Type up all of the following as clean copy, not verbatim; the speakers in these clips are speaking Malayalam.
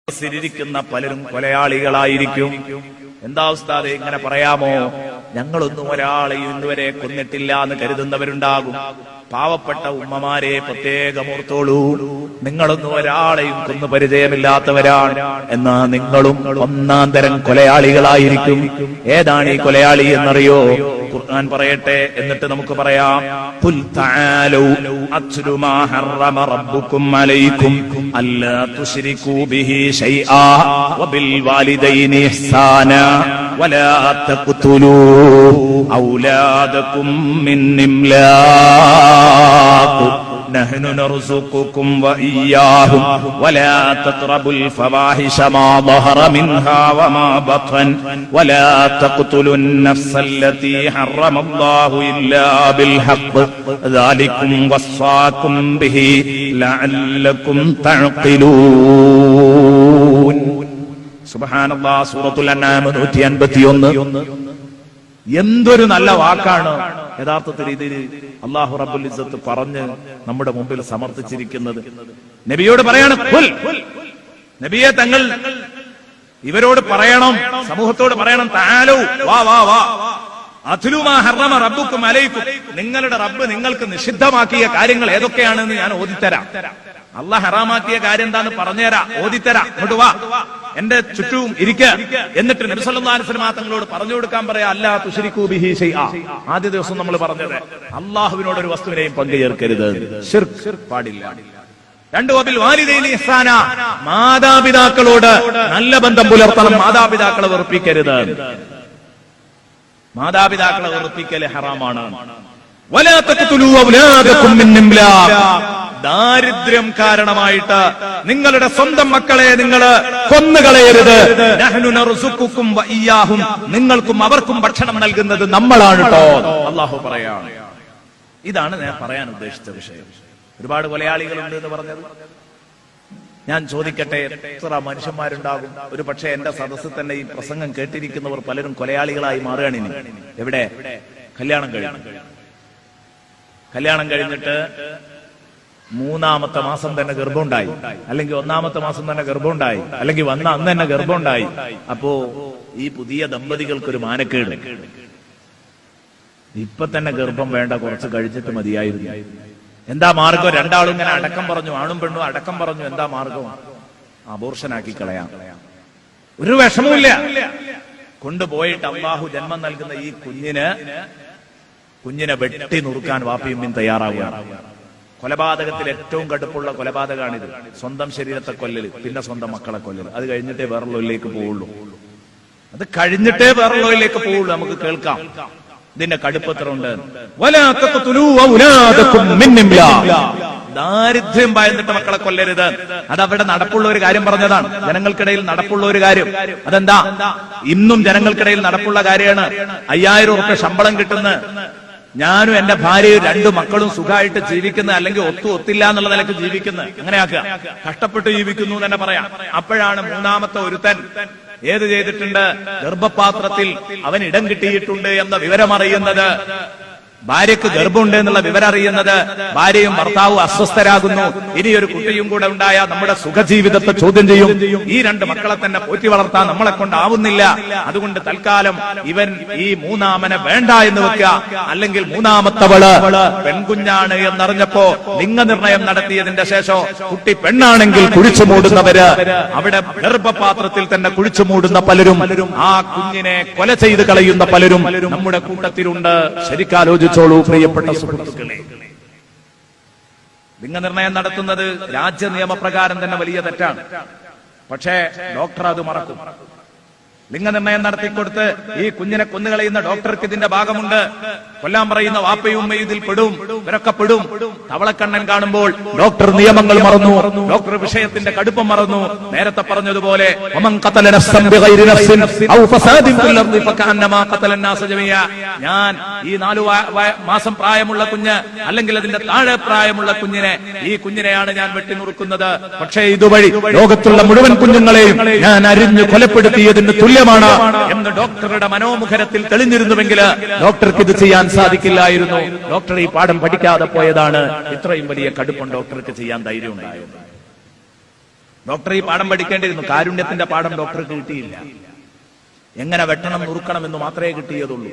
സദസ്സിലിരിക്കുന്ന പലരും കൊലയാളികളായിരിക്കും. എന്താ ഉസ്താദേ ഇങ്ങനെ പറയാമോ? ഞങ്ങളൊന്നും ഒരാളെയും ഇന്നുവരെ കൊന്നിട്ടില്ല എന്ന് കരുതുന്നവരുണ്ടാകും. പാവപ്പെട്ട ഉമ്മമാരെ പ്രത്യേകം ഓർത്തോളൂ. നിങ്ങളൊന്നും ഒരാളെയും കൊന്നു പരിചയമില്ലാത്തവരാണ്. എന്നാ നിങ്ങളും ഒന്നാം തരം കൊലയാളികളായിരിക്കും. ഏതാണ് ഈ കൊലയാളി എന്നറിയോ? ഖുർആൻ പറയട്ടെ, എന്നിട്ട് നമുക്ക് പറയാം. ഖുൽ തആലൂ അത്ലു മാ ഹറമ റബ്ബുകും അലൈക്കും അല്ലാ തുശ്രികൂ ബിഹി ശൈആ വബിൽ വാലിദൈനി ഇഹ്സാനാ വലാ തഖ്തുലൂ ഔലാദകും മിൻ ഇംലാഖ് നഹ്നു നർസുഖുകും വഇയ്യാഹും വലാ തഖ്റബുൽ ഫവാഹിശ മാ ളഹറ മിൻഹാ വമാ ബത്ൻ വലാ തഖ്തുലുൻ നഫ്സല്ലതീ ഹറമല്ലാഹു ഇല്ലാ ബിൽ ഹഖ് ദാലികും വസ്സാകും ബിഹി ലഅല്ലകും തഅഖിലൂൻ. സുബ്ഹാനല്ലാഹ്. സൂറത്തുൽ അൻആം 151. എന്തൊരു നല്ല വാക്കാണ് യഥാർത്ഥത്തിൽ ഇതിൽ അല്ലാഹു റബ്ബുൽ ഇസ്സത്ത് പറഞ്ഞ് നമ്മുടെ മുമ്പിൽ സമർപ്പിച്ചിരിക്കുന്നത്. നബിയോട് പറയാണ്, നബിയെ തങ്ങൾ ഇവരോട് പറയണം, സമൂഹത്തോട് പറയണം, തആലൂ വാ വാ വാ അത്ലു മാ ഹറമ റബ്ബുകും അലൈക്കും, നിങ്ങളുടെ റബ്ബ് നിങ്ങൾക്ക് നിഷിദ്ധമാക്കിയ കാര്യങ്ങൾ ഏതൊക്കെയാണെന്ന് ഞാൻ ഓതിത്തരാം. അല്ലാഹ് ഹറാമാക്കിയ കാര്യം എന്താന്ന് പറഞ്ഞുതരാം, ഓതിത്തരാം. ഇങ്ങോട്ട് വാ, എന്റെ ചുറ്റും ഇരിക്ക. എന്നിട്ട് നബി സല്ലല്ലാഹു അലൈഹി വസല്ലം തങ്ങളോട് പറഞ്ഞു കൊടുക്കാൻ പറയാ, അല്ലാ തുശ്രികൂ ബിഹി ശൈആ. ആദ്യ ദിവസം നമ്മൾ പറഞ്ഞത് അല്ലാഹുവിനോട് ഒരു വസ്തുവിനെയും പങ്കു ചേർക്കരുത്, ശിർക്ക് പാടില്ല. 2 വബിൽ വാലിദൈനി ഇഹ്സാന, മാതാപിതാക്കളോട് നല്ല ബന്ധം പുലർത്തണം, മാതാപിതാക്കളെ വെറുപ്പിക്കരുത്. മാതാപിതാക്കളെ വെറുപ്പിക്കൽ ഹറാമാണ്. വലാ തഖ്തുലൂ ഔലാദകും മിൻ ഇംലാഖ്, ദാരിദ്ര്യം കാരണമായിട്ട് നിങ്ങളുടെ സ്വന്തം മക്കളെ നിങ്ങൾ കൊന്നുകളയരുത്. നഹ്നു നർസുഖുകും വഇയ്യാഹും, നിങ്ങൾക്കും അവർക്കും ഭക്ഷണം നൽകുന്നത് നമ്മളാണ് ട്ടോ അല്ലാഹു പറയാണ്. ഇതാണ് ഞാൻ പറയാൻ ഉദ്ദേശിച്ച വിഷയം. ഒരുപാട് കൊലയാളികളുണ്ട് എന്ന് പറഞ്ഞത്. ഞാൻ ചോദിക്കട്ടെ, എത്ര മനുഷ്യന്മാരുണ്ടാകും? ഒരു പക്ഷേ എന്റെ സദസ്സിൽ തന്നെ ഈ പ്രസംഗം കേട്ടിരിക്കുന്നവർ പലരും കൊലയാളികളായി മാറുകയാണ്. ഇനി എവിടെ? കല്യാണം കഴിഞ്ഞിട്ട് 3-ാമത്തെ മാസം തന്നെ ഗർഭമുണ്ടായി, അല്ലെങ്കിൽ 1-ാമത്തെ മാസം തന്നെ ഗർഭമുണ്ടായി, അല്ലെങ്കിൽ വന്ന അന്ന് തന്നെ ഗർഭമുണ്ടായി. അപ്പോ ഈ പുതിയ ദമ്പതികൾക്കൊരു മാനക്കേട്, ഇപ്പൊ തന്നെ ഗർഭം വേണ്ട, കുറച്ച് കഴിച്ചിട്ട് മതിയായിരുന്നു. എന്താ മാർഗം? രണ്ടാളും ഇങ്ങനെ അടക്കം പറഞ്ഞു, ആണും പെണ്ണും അടക്കം പറഞ്ഞു. എന്താ മാർഗം? അബോർഷനാക്കി കളയാം, ഒരു വിഷമവുമില്ല. കൊണ്ടുപോയിട്ട് അല്ലാഹു ജന്മം നൽകുന്ന ഈ കുഞ്ഞിനെ വെട്ടി നുറുക്കാൻ വാപ്പിയും തയ്യാറാവുകയാണ്. കൊലപാതകത്തിൽ ഏറ്റവും കടുപ്പുള്ള കൊലപാതകമാണിത്. സ്വന്തം ശരീരത്തെ കൊല്ലല്, പിന്നെ സ്വന്തം മക്കളെ കൊല്ലല്. അത് കഴിഞ്ഞിട്ടേ വേറെല്ലോയിലേക്ക് പോവുള്ളൂ. നമുക്ക് കേൾക്കാം ഇതിന്റെ കടുപ്പത്തിലുണ്ട്. ദാരിദ്ര്യം ഭയന്നിട്ട് മക്കളെ കൊല്ലരുത്. അതവിടെ നടപ്പുള്ള ഒരു കാര്യം പറഞ്ഞതാണ്, ജനങ്ങൾക്കിടയിൽ നടപ്പുള്ള ഒരു കാര്യം. അതെന്താ? ഇന്നും ജനങ്ങൾക്കിടയിൽ നടപ്പുള്ള കാര്യമാണ്. 5000 ഉറുപ്പിക ശമ്പളം കിട്ടുന്ന ഞാനും എന്റെ ഭാര്യയും 2 മക്കളും സുഖമായിട്ട് ജീവിക്കുന്ന, അല്ലെങ്കിൽ ഒത്തില്ല എന്നുള്ള നിലക്ക് ജീവിക്കുന്ന, അങ്ങനെയാക്കുക. കഷ്ടപ്പെട്ട് ജീവിക്കുന്നു എന്ന് തന്നെ പറയാം. അപ്പോഴാണ് 3-ാമത്തെ ഒരുത്തൻ ഏത് ചെയ്തിട്ടുണ്ട്? ഗർഭപാത്രത്തിൽ അവൻ ഇടം കിട്ടിയിട്ടുണ്ട് എന്ന വിവരം അറിയുന്നത്, ഭാര്യയ്ക്ക് ഗർഭമുണ്ട് എന്നുള്ള വിവരം അറിയുന്നത്. ഭാര്യയും ഭർത്താവും അസ്വസ്ഥരാകുന്നു. ഇനിയൊരു കുട്ടിയും കൂടെ ഉണ്ടായ നമ്മുടെ സുഖജീവിതത്തെ ചോദ്യം ചെയ്യും. ഈ 2 മക്കളെ തന്നെ പോറ്റി വളർത്താൻ നമ്മളെ കൊണ്ടാവുന്നില്ല. അതുകൊണ്ട് തൽക്കാലം ഇവൻ ഈ 3-ാമനെ വേണ്ട എന്ന് വെക്കുക. അല്ലെങ്കിൽ 3-ാമത്തവള് പെൺകുഞ്ഞാണ് എന്നറിഞ്ഞപ്പോ ലിംഗനിർണയം നടത്തിയതിന്റെ ശേഷം കുട്ടി പെണ്ണാണെങ്കിൽ കുഴിച്ചു മൂടുന്നവര്, അവിടെ ഗർഭപാത്രത്തിൽ തന്നെ കുഴിച്ചു മൂടുന്ന പലരും, ആ കുഞ്ഞിനെ കൊല ചെയ്ത് കളയുന്ന പലരും നമ്മുടെ കൂട്ടത്തിലുണ്ട്. ശരിക്കാലോചിച്ചോളൂ പ്രിയപ്പെട്ട സുഹൃത്തുക്കളെ. ലിംഗനിർണയം നടത്തുന്നത് രാജ്യ നിയമപ്രകാരം തന്നെ വലിയ തെറ്റാണ്. പക്ഷേ ഡോക്ടർ അത് മറക്കും. ലിംഗനിർണയം നടത്തിക്കൊടുത്ത് ഈ കുഞ്ഞിനെ കൊന്നുകളയുന്ന ഡോക്ടർക്ക് ഇതിന്റെ ഭാഗമുണ്ട്. കൊല്ലാൻ പറയുന്ന വാപ്പയും ഉമ്മയും ഇതിൽ പെടും, ഇവരൊക്കെ പെടും. തവളക്കണ്ണൻ കാണുമ്പോൾ ഡോക്ടർ നിയമങ്ങൾ മറന്നു, ഡോക്ടർ വിഷയത്തിന്റെ കടുപ്പം മറന്നു. നേരത്തെ പറഞ്ഞതുപോലെ ഞാൻ ഈ 4 മാസം പ്രായമുള്ള കുഞ്ഞ്, അല്ലെങ്കിൽ അതിന്റെ താഴെ പ്രായമുള്ള ഈ കുഞ്ഞിനെയാണ് ഞാൻ വെട്ടിനുറുക്കുന്നത്. പക്ഷേ ഇതുവഴി ലോകത്തുള്ള മുഴുവൻ കുഞ്ഞുങ്ങളെയും ഞാൻ അരിഞ്ഞു കൊലപ്പെടുത്തിയതിന് തുല്യമാണ് എന്ന് ഡോക്ടറുടെ മനോമുഖരത്തിൽ തെളിഞ്ഞിരുന്നുവെങ്കിൽ ഡോക്ടർക്ക് ഇത് ചെയ്യാൻ സാധിക്കില്ലായിരുന്നു. ഡോക്ടർ ഈ പാഠം പഠിക്കാതെ പോയതാണ് ഇത്രയും വലിയ കടുപ്പം ഡോക്ടർക്ക് ചെയ്യാൻ ധൈര്യം ഉണ്ടായത്. ഡോക്ടർ ഈ പാഠം പഠിക്കേണ്ടിയിരുന്നു. കാരുണ്യത്തിന്റെ പാഠം ഡോക്ടർക്ക് കിട്ടിയില്ല. എങ്ങനെ വെട്ടണം നുറുക്കണം എന്ന് മാത്രമേ കിട്ടിയതുള്ളൂ.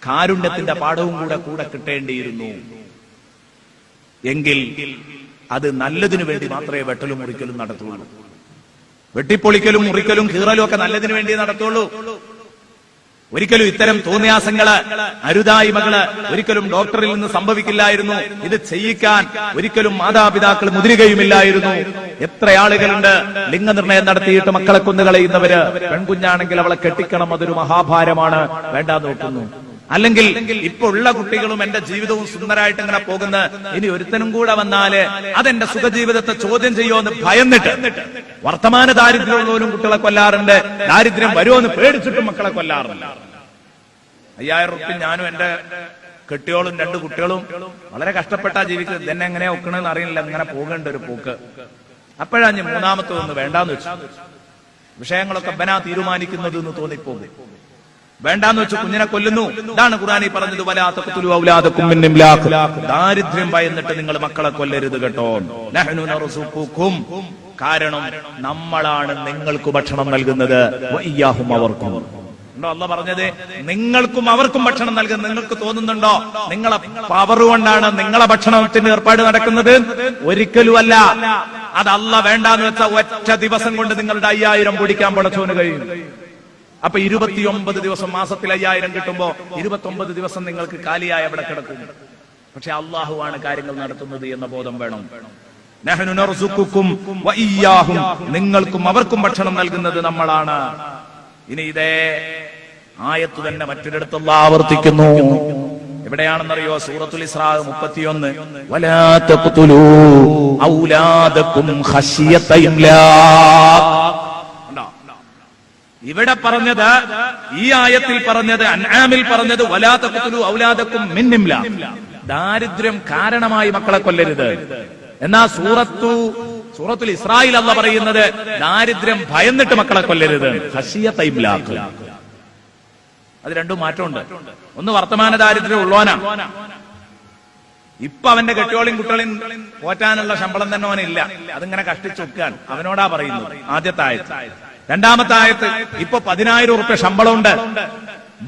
കാരുണ്യത്തിന്റെ പാഠവും കൂടെ കിട്ടേണ്ടിയിരുന്നു. എങ്കിൽ അത് നല്ലതിനു വേണ്ടി മാത്രമേ വെട്ടലും മുറിക്കലും നടത്തുള്ളൂ. വെട്ടിപ്പൊളിക്കലും മുറിക്കലും കീറലും ഒക്കെ നല്ലതിനു വേണ്ടി നടത്തുള്ളൂ. ഒരിക്കലും ഇത്തരം തോന്നിയാസങ്ങള്, അരുതായ്മകള് ഒരിക്കലും ഡോക്ടറിൽ നിന്ന് സംഭവിക്കില്ലായിരുന്നു. ഇത് ചെയ്യിക്കാൻ ഒരിക്കലും മാതാപിതാക്കൾ മുതിരുകയുമില്ലായിരുന്നു. എത്ര ആളുകളുണ്ട് ലിംഗനിർണയം നടത്തിയിട്ട് മക്കളെ കൊന്നുകളയുന്നവര്. പെൺകുഞ്ഞാണെങ്കിൽ അവളെ കെട്ടിക്കണം, അതൊരു മഹാഭാരമാണ്, വേണ്ടാന്ന് നോക്കുന്നു. അല്ലെങ്കിൽ ഇപ്പൊ ഉള്ള കുട്ടികളും എന്റെ ജീവിതവും സുന്ദരമായിട്ട് ഇങ്ങനെ പോകുന്ന, ഇനി ഒരുത്തനും കൂടെ വന്നാല് അതെന്റെ സുഖജീവിതത്തെ ചോദ്യം ചെയ്യുമോ ഭയന്നിട്ട് വർത്തമാന ദാരിദ്ര്യമുള്ളവരും കുട്ടികളെ കൊല്ലാറുണ്ട്. ദാരിദ്ര്യം വരുമോ എന്ന് പേടിച്ചിട്ടും മക്കളെ കൊല്ലാറുണ്ട്. 5000 റുപ്യ ഞാനും എന്റെ കെട്ടിയോളും 2 കുട്ടികളും വളരെ കഷ്ടപ്പെട്ടാ ജീവിക്കുന്നത്. ഇതെന്നെ എങ്ങനെ ഒക്കണെന്ന് അറിയില്ല, ഇങ്ങനെ പോകേണ്ട ഒരു പോക്ക്. അപ്പോഴാ ഞാൻ മൂന്നാമത്തതൊന്ന് വേണ്ടാന്ന് വെച്ചു. വിഷയങ്ങളൊക്കെ ബനാ തീരുമാനിക്കുന്നത് എന്ന് തോന്നിപ്പോകും. വേണ്ടാന്ന് വെച്ച് കുഞ്ഞിനെ കൊല്ലുന്നു. ഇതാണ് ഖുർആനിൽ പറഞ്ഞത്, വലാ തഖ്തുലു ഔലാദകും മിൻ ഇംലാഖ്. ദാരിദ്ര്യം ഭയന്നിട്ട് നിങ്ങൾ മക്കളെ കൊല്ലരുത് കേട്ടോ. നഹ്നു നർസുഖുകും, കാരണം നമ്മളാണ് നിങ്ങൾക്ക് ഭക്ഷണം നൽകുന്നത്. വഇയ്യാഹും, അവർക്കും. ഉണ്ടോ അല്ലാഹ് പറഞ്ഞത്? നിങ്ങൾക്കും അവർക്കും ഭക്ഷണം നൽകുന്നത്. നിങ്ങൾക്ക് തോന്നുന്നുണ്ടോ നിങ്ങളെ പവർ കൊണ്ടാണ് നിങ്ങളെ ഭക്ഷണത്തിന് ഏർപ്പാട് നടക്കുന്നത്? ഒരിക്കലും അല്ല. അത് അല്ലാഹ് വേണ്ടാന്ന് വെച്ച ഒറ്റ ദിവസം കൊണ്ട് നിങ്ങളുടെ 5000 പൊടിക്കാൻ പടച്ചോന് കഴിയും. അപ്പൊ 29 ദിവസം, മാസത്തിൽ 5000 കിട്ടുമ്പോ 29 ദിവസം നിങ്ങൾക്ക് കാലിയായി അവിടെ കിടക്കും. പക്ഷെ അള്ളാഹുവാണ് കാര്യങ്ങൾ നടത്തുന്നത് എന്ന ബോധം വേണം. നഹ്നു നർസുഖുകും വഇയ്യാഹും, നിങ്ങൾക്കും അവർക്കും ഭക്ഷണം നൽകുന്നത് നമ്മളാണ്. ഇനി ഇതേ ആയത്ത് തന്നെ മറ്റൊരിടത്ത് അല്ലാഹു ആവർത്തിക്കുന്നു. എവിടെയാണെന്നറിയോ? സൂറത്തുൽ ഇസ്രാ 31. വലാ തഖ്തുലൂ ഔലാദകും ഖശിയത ഇംലാഖ്. ഇവിടെ പറഞ്ഞത്, ഈ ആയത്തിൽ പറഞ്ഞത്, അൻആമിൽ പറഞ്ഞത് വലാ തഖ്തുലൂ ഔലാദകും മിൻ ഇംലാഖ്, ദാരിദ്ര്യം കാരണമായി മക്കളെ കൊല്ലരുത്. എന്നാ സൂറത്തുൽ ഇസ്രായിൽ അല്ലാഹ് പറയുന്നത് ദാരിദ്ര്യം ഭയന്നിട്ട് മക്കളെ കൊല്ലരുത്. ഖശിയത ഇംലാഖ്. അത് രണ്ടും മാറ്റമുണ്ട്. ഒന്ന് വർത്തമാന ദാരിദ്ര്യം ഉള്ളവനാ. ഇപ്പൊ അവന്റെ കെട്ടിയോളിയും കുട്ടികളെയും പോറ്റാനുള്ള ശമ്പളം തന്നെ അവനില്ല. അതിങ്ങനെ കഷ്ടിച്ചൊക്കാൻ അവനോടാ പറയുന്നത്. ആദ്യത്തെ ആയത്ത്. രണ്ടാമത്തെ ആയത്ത്, ഇപ്പൊ 10000 റുപ്യ ശമ്പളമുണ്ട്,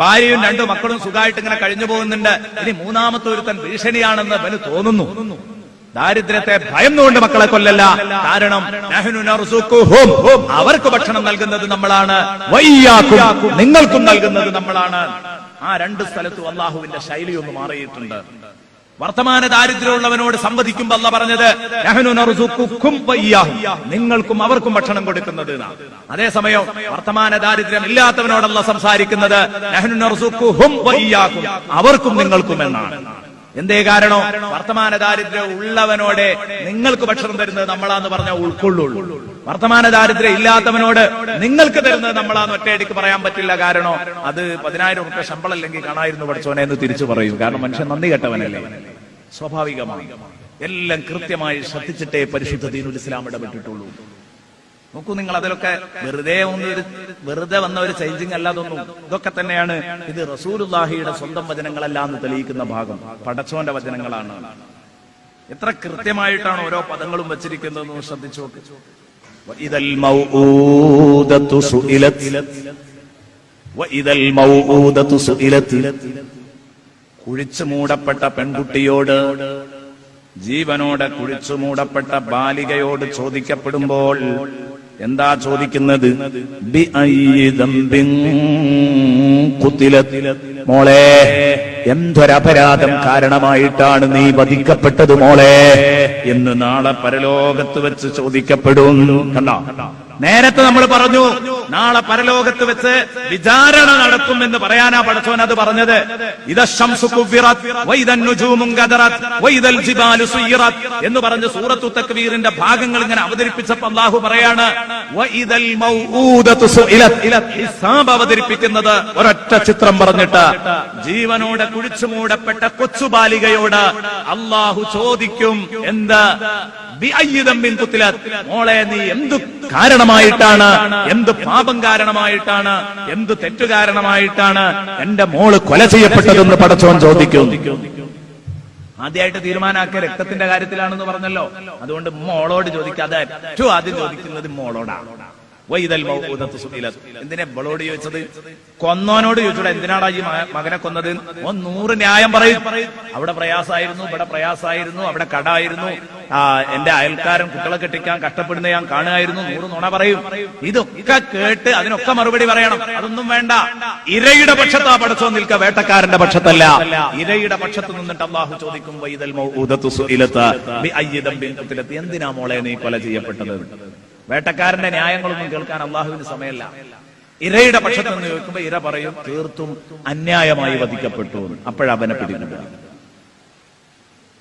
ഭാര്യയും 2 മക്കളും സുഖമായിട്ട് ഇങ്ങനെ കഴിഞ്ഞു പോകുന്നുണ്ട്. ഇനി മൂന്നാമത്തെ ഒരുത്തൻ ഭീഷണിയാണെന്ന് അവന് തോന്നുന്നു. ദാരിദ്ര്യത്തെ ഭയന്നുകൊണ്ട് മക്കളെ കൊല്ലല്ല. കാരണം നഹ്നു നർസുഖുഹും, അവർക്ക് ഭക്ഷണം നൽകുന്നത് നമ്മളാണ്. വഇയ്യാകും, നിങ്ങൾക്കും നൽകുന്നത് നമ്മളാണ്. ആ 2 സ്ഥലത്തും അള്ളാഹുവിന്റെ ശൈലി ഒന്ന് മാറിയിട്ടുണ്ട്. വർത്തമാന ദാരിദ്ര്യമുള്ളവനോട് സംവദിക്കുമ്പോൾ അല്ലാഹ് പറഞ്ഞത് നഹ്നു നർസുഖുകും വഇയ്യാഹും, നിങ്ങൾക്കും അവർക്കും ഭക്ഷണം കൊടുക്കുന്നത്. അതേസമയം വർത്തമാന ദാരിദ്ര്യം ഇല്ലാത്തവനോട് അല്ലാഹ് സംസാരിക്കുന്നത് നഹ്നു നർസുഖുഹും വഇയ്യാഹും, അവർക്കും നിങ്ങൾക്കും എന്നാണ്. എന്തേ കാരണം? വർത്തമാന ദാരിദ്ര്യം ഉള്ളവനോട് നിങ്ങൾക്ക് ഭക്ഷണം തരുന്നത് നമ്മളാന്ന് പറഞ്ഞാൽ ഉൾക്കൊള്ളുള്ളൂ. വർത്തമാന ദാരിദ്ര്യം ഇല്ലാത്തവനോട് നിങ്ങൾക്ക് തരുന്നത് നമ്മളാന്ന് ഒറ്റയടിക്ക് പറയാൻ പറ്റില്ല. കാരണം അത് 10000 റുപ്യ ശമ്പളം അല്ലെങ്കിൽ കാണായിരുന്നു പഠിച്ചോനെ എന്ന് തിരിച്ചു പറയും. കാരണം മനുഷ്യൻ നന്ദി കെട്ടവനല്ലേ, സ്വാഭാവികമായി. എല്ലാം കൃത്യമായി ശ്രദ്ധിച്ചിട്ടേ പരിശുദ്ധ ദീനുൽ ഇസ്ലാം ഇടപെട്ടിട്ടുള്ളൂ. നോക്കൂ നിങ്ങൾ, അതിലൊക്കെ വെറുതെ വന്ന ഒരു ചേഞ്ചിങ് അല്ലാതൊന്നും. ഇതൊക്കെ തന്നെയാണ്. ഇത് റസൂലുള്ളാഹിയുടെ സ്വന്തം വചനങ്ങളല്ല എന്ന് തെളിയിക്കുന്ന ഭാഗം. പടച്ചോന്റെ വചനങ്ങളാണ്. എത്ര കൃത്യമായിട്ടാണ് ഓരോ പദങ്ങളും വെച്ചിരിക്കുന്നതെന്ന് ശ്രദ്ധിച്ചു നോക്ക്. വഇദൽ മൗഊദതു സുഇലത്, വഇദൽ മൗഊദതു സുഇലത്, കുഴിച്ചു മൂടപ്പെട്ട പെൺകുട്ടിയോട്, ജീവനോടെ കുഴിച്ചു മൂടപ്പെട്ട ബാലികയോട് ചോദിക്കപ്പെടുമ്പോൾ എന്താ ചോദിക്കുന്നത്? ബിഅയ്യി ദംബിൻ ഖുതിലത്, മോളെ എന്തൊരപരാധം കാരണമായിട്ടാണ് നീ വധിക്കപ്പെട്ടത് മോളെ എന്ന് നാളെ പരലോകത്ത് വെച്ച് ചോദിക്കപ്പെടും. കണ്ടോ? നേരത്തെ നമ്മൾ പറഞ്ഞു നാളെ പരലോകത്ത് വെച്ച് വിചാരണ നടത്തും എന്ന് പറയാനാ പടച്ചോൻ അത് പറഞ്ഞത്. ഇദ ശംസു കുവ്വിറത് വഇദൻ നുജൂമു ഗദറത് വഇദൽ ജിബാലു സുയിറത് എന്ന് പറഞ്ഞ് സൂറത്തു തക്വീറിന്റെ ഭാഗങ്ങൾ ഇങ്ങനെ അവതരിപ്പിച്ചപ്പോൾ അല്ലാഹു പറയാണ് വഇദൽ മൗഊദതു സുഇലത്, ഹിസാബ് അവതരിപ്പിക്കുന്നത് ഒരൊറ്റ ചിത്രം പറഞ്ഞിട്ട് ജീവനോടെ കുഴിച്ചു മൂടപ്പെട്ട കൊച്ചുബാലികയോട് അല്ലാഹു ചോദിക്കും. എന്താ? മോളെ നീ എന്തു കാരണമായിട്ടാണ്, എന്ത് പാപം കാരണമായിട്ടാണ്, എന്ത് തെറ്റു കാരണമായിട്ടാണ് എന്റെ മോള് കൊല ചെയ്യപ്പെട്ടതെന്ന് പടച്ചോൻ ചോദിക്കും. ആദ്യമായിട്ട് തീരുമാനാക്കിയ രക്തത്തിന്റെ കാര്യത്തിലാണെന്ന് പറഞ്ഞല്ലോ. അതുകൊണ്ട് മോളോട് ചോദിക്കാതെ ഏറ്റവും ആദ്യം ചോദിക്കുന്നത് മോളോടാണ്. വൈദൽ മൗഊദത്തു സുഇലത്. എന്തിനാ ഇവളോട് ചോദിച്ചത്? കൊന്നോനോട് ചോദിച്ചോടാ എന്തിനാടാ ഈ മകനെ കൊന്നത്? ഓൻ 100 ന്യായം പറയും. അവിടെ പ്രയാസമായിരുന്നു, ഇവിടെ പ്രയാസമായിരുന്നു, അവിടെ കടായിരുന്നു, എന്റെ അയൽക്കാരൻ കുട്ടികളെ കെട്ടിക്കാൻ കഷ്ടപ്പെടുന്ന ഞാൻ കാണുകയായിരുന്നു, 100 നുണ പറയും. ഇതൊക്കെ കേട്ട് അതിനൊക്കെ മറുപടി പറയണം. അതൊന്നും വേണ്ട. ഇരയുടെ പക്ഷത്താ പടച്ചോൻ നിൽക്കുക, വേട്ടക്കാരന്റെ പക്ഷത്തല്ല. ഇരയുടെ പക്ഷത്ത് നിന്നിട്ട് അല്ലാഹു ചോദിക്കും വൈദൽ മൗഊദത്തു സുഇലത് ബിഅയ്യി ദംബിൻ ഖുതിലത്. എന്തിനാ മോളെ നീ കൊല ചെയ്യപ്പെട്ടത്? വേട്ടക്കാരന്റെ ന്യായങ്ങളൊന്നും കേൾക്കാൻ അള്ളാഹുവിന് സമയമല്ല. ഇരയുടെ പക്ഷത്ത് നിന്ന് ചോദിക്കുമ്പോ ഇര പറയും തീർത്തും അന്യായമായി വധിക്കപ്പെട്ടു. അപ്പോഴവനെ പിടികൂടുക.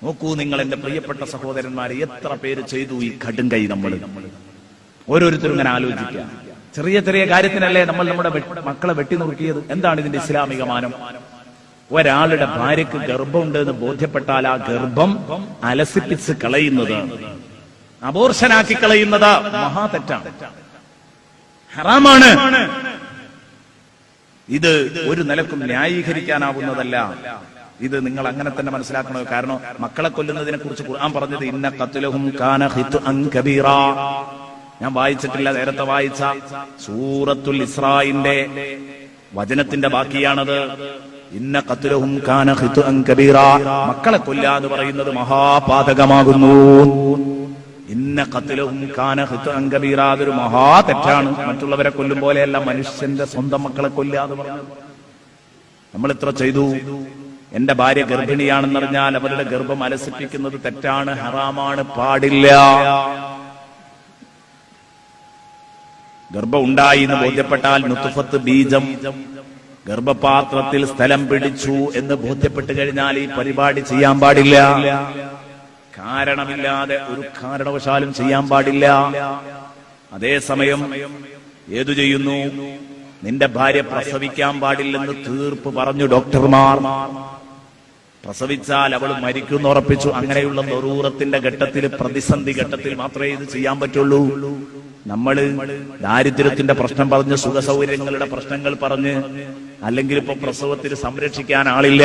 നോക്കൂ നിങ്ങൾ എന്റെ പ്രിയപ്പെട്ട സഹോദരന്മാരെ, എത്ര പേര് ചെയ്തു ഈ കടുങ്കൈ. നമ്മൾ ഓരോരുത്തരും ഇങ്ങനെ ആലോചിക്കുക. ചെറിയ ചെറിയ കാര്യത്തിനല്ലേ നമ്മൾ നമ്മുടെ മക്കളെ വെട്ടി നുറുക്കിയത്? എന്താണ് ഇതിന്റെ ഇസ്ലാമിക മാനം? ഒരാളുടെ ഭാര്യക്ക് ഗർഭമുണ്ട് എന്ന് ബോധ്യപ്പെട്ടാൽ ആ ഗർഭം അലസിപ്പിച്ച് കളയുന്നത്, അബോർഷനാക്കി കളയുന്നത് മഹാ തെറ്റാണ്, ഹറാമാണ്. ഇത് ഒരു നിലക്കും ന്യായീകരിക്കാനാവുന്നതല്ല. ഇത് നിങ്ങൾ അങ്ങനെ തന്നെ മനസ്സിലാക്കണം. കാരണം മക്കളെ കൊല്ലുന്നതിനെ കുറിച്ച് ഖുർആൻ പറഞ്ഞത് ഇന്ന ഖത്ലഹും കാന ഖിത്അൻ കബീറാ. ഞാൻ വായിച്ചിട്ടില്ല, നേരത്തെ വായിച്ച സൂറത്തുൽ ഇസ്രായിന്റെ വചനത്തിന്റെ ബാക്കിയാണത്. ഇന്ന ഖത്ലഹും കാന ഖിത്അൻ കബീറാ. മക്കളെ കൊല്ലുക എന്ന് പറയുന്നത് മഹാപാതകമാകുന്നു. ഇന്ന ഖത്ലഹും കാന ഖിത്അൻ കബീറാ. അതൊരു മഹാ തെറ്റാണ്. മറ്റുള്ളവരെ കൊല്ലും പോലെയല്ല മനുഷ്യന്റെ സ്വന്തം മക്കളെ കൊല്ലുക എന്ന് പറഞ്ഞത്. നമ്മൾ ഇത്ര ചെയ്തു. എന്റെ ഭാര്യ ഗർഭിണിയാണെന്നറിഞ്ഞാൽ അവരുടെ ഗർഭം അലസിപ്പിക്കുന്നത് തെറ്റാണ്, ഹറാമാണ്, പാടില്ല. ഗർഭം ഉണ്ടായി എന്ന് ബോധ്യപ്പെട്ടാൽ നുത്ഫത്ത് ബീജം ഗർഭപാത്രത്തിൽ സ്ഥലം പിടിച്ചു എന്ന് ബോധ്യപ്പെട്ട് കഴിഞ്ഞാൽ ഈ പരിപാടി ചെയ്യാൻ പാടില്ല. കാരണമില്ലാതെ ഒരു കാരണവശാലും ചെയ്യാൻ പാടില്ല. അതേസമയം ഏതു ചെയ്യുന്നു? നിന്റെ ഭാര്യ പ്രസവിക്കാൻ പാടില്ലെന്ന് തീർപ്പ് പറഞ്ഞു ഡോക്ടർമാർ. പ്രസവിച്ചാൽ അവൾ മരിക്കുമെന്ന് ഉറപ്പിച്ചു. അങ്ങനെയുള്ള ദറൂറത്തിന്റെ ഘട്ടത്തിൽ, പ്രതിസന്ധി ഘട്ടത്തിൽ മാത്രമേ ഇത് ചെയ്യാൻ പറ്റുള്ളൂ. നമ്മള് ദാരിദ്ര്യത്തിന്റെ പ്രശ്നം പറഞ്ഞ്, സുഖസൗകര്യങ്ങളുടെ പ്രശ്നങ്ങൾ പറഞ്ഞ്, അല്ലെങ്കിൽ ഇപ്പൊ പ്രസവത്തിന് സംരക്ഷിക്കാൻ ആളില്ല,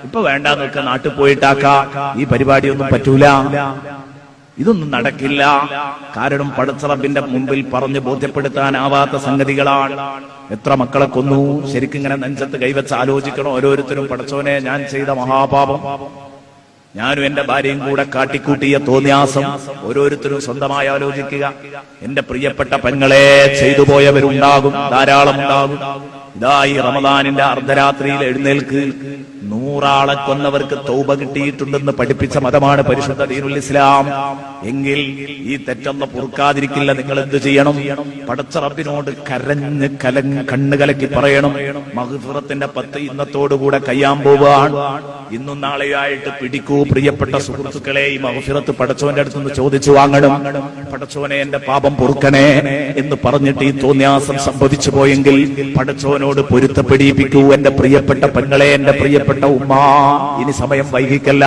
ഇപ്പൊ വേണ്ടാന്നൊക്കെ നാട്ടിൽ പോയിട്ടാക്കാം, ഈ പരിപാടിയൊന്നും പറ്റൂല. ഇതൊന്നും നടക്കില്ല. കാരണം പടച്ച റബ്ബിന്റെ മുമ്പിൽ പറഞ്ഞ് ബോധ്യപ്പെടുത്താനാവാത്ത സംഗതികളാണ്. എത്ര മക്കളെ കൊന്നു? ശരിക്കും ഇങ്ങനെ നെഞ്ചത്ത് കൈവച്ച് ആലോചിക്കണം ഓരോരുത്തരും. പടച്ചോനെ, ഞാൻ ചെയ്ത മഹാപാപം, ഞാനും എന്റെ ഭാര്യയും കൂടെ കാട്ടിക്കൂട്ടിയ തോന്നിയാസം ഓരോരുത്തരും സ്വന്തമായി ആലോചിക്കുക. എന്റെ പ്രിയപ്പെട്ട പെങ്ങളെ, ചെയ്തു പോയവരുണ്ടാകും, ധാരാളം ഉണ്ടാകും. ഇതാ ഈ റമദാനിന്റെ അർദ്ധരാത്രിയിൽ എഴുന്നേൽക്ക്. 100 ആളെ കൊന്നവർക്ക് തൗബ കിട്ടിയിട്ടുണ്ടെന്ന് പഠിപ്പിച്ച മതമാണ് പരിശുദ്ധ ദീനുൽ ഇസ്ലാം. എങ്കിൽ ഈ തെറ്റൊന്ന് പൊറുക്കാതിരിക്കില്ല. നിങ്ങൾ എന്ത് ചെയ്യണം? പടച്ച റബ്ബിനോട് കരഞ്ഞ് കണ്ണ് കലക്കി പറയണം, മഗ്ഫിറത്തിന്റെ 10 ഇന്നത്തോടുകൂടെ കയ്യാൻ പോവുകയാണ്. ഇന്നും നാളെയായിട്ട് പിടിക്കൂ പ്രിയപ്പെട്ട സുഹൃത്തുക്കളെ. ഈ മഗ്ഫിറത്ത് പടച്ചോന്റെ അടുത്തുനിന്ന് ചോദിച്ചു വാങ്ങണം. പടച്ചോനെ, എന്റെ പാപം പൊറുക്കണേ എന്ന് പറഞ്ഞിട്ട് ഈ തോന്നിയാസം സംഭവിച്ചു പോയെങ്കിൽ പടച്ചോനോട് പൊരുത്തപ്പെടിപ്പിക്കൂ. എന്റെ പ്രിയപ്പെട്ട പെങ്ങളെ, എന്റെ പ്രിയപ്പെട്ട ഉമ്മ, ഇനി സമയം വൈകിക്കല്ല.